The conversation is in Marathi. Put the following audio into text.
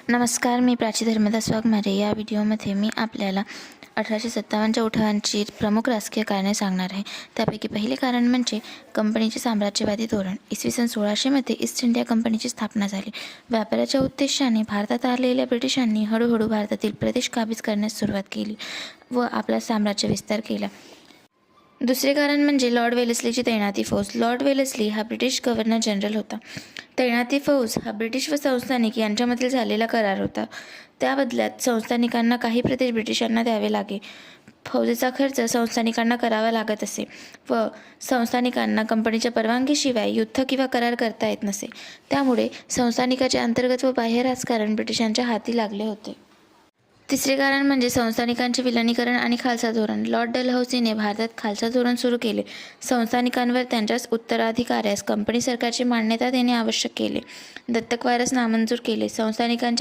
नमस्कार, मी प्राची धर्मदास वाघमारे. या व्हिडिओमध्ये मी आपल्याला 1857च्या उठावांची प्रमुख राजकीय कारणे सांगणार आहे. त्यापैकी पहिले कारण म्हणजे कंपनीचे साम्राज्यवादी धोरण. इसवी सन 1600मध्ये ईस्ट इंडिया कंपनीची स्थापना झाली. व्यापाराच्या उद्देशाने भारतात आलेल्या ब्रिटिशांनी हळूहळू भारतातील प्रदेश काबीज करण्यास सुरुवात केली व आपला साम्राज्य विस्तार केला. दुसरे कारण म्हणजे लॉर्ड वेलेस्लीची तैनाती फौज. लॉर्ड वेलेस्ली हा ब्रिटिश गव्हर्नर जनरल होता. तैनाती फौज हा ब्रिटिश व संस्थानिक यांच्यामधील झालेला करार होता. त्या बदल्यात संस्थानिकांना काही प्रदेश ब्रिटिशांना द्यावे लागे. फौजेचा खर्च संस्थानिकांना करावा लागत असे व संस्थानिकांना कंपनीच्या परवानगीशिवाय युद्ध किंवा करार करता येत नसे. त्यामुळे संस्थानिकाचे अंतर्गत व बाह्य राजकारण ब्रिटिशांच्या हाती लागले होते. तिसरे कारण म्हणजे संस्थानिकांचे विलिनीकरण आणि खालसा धोरण. लॉर्ड डलहौसीने भारतात खालसा धोरण सुरू केले. संस्थानिकांवर त्यांच्या उत्तराधिकाऱ्यास कंपनी सरकारची मान्यता देणे आवश्यक केले. दत्तक वारस नामंजूर केले. संस्थानिकांच्या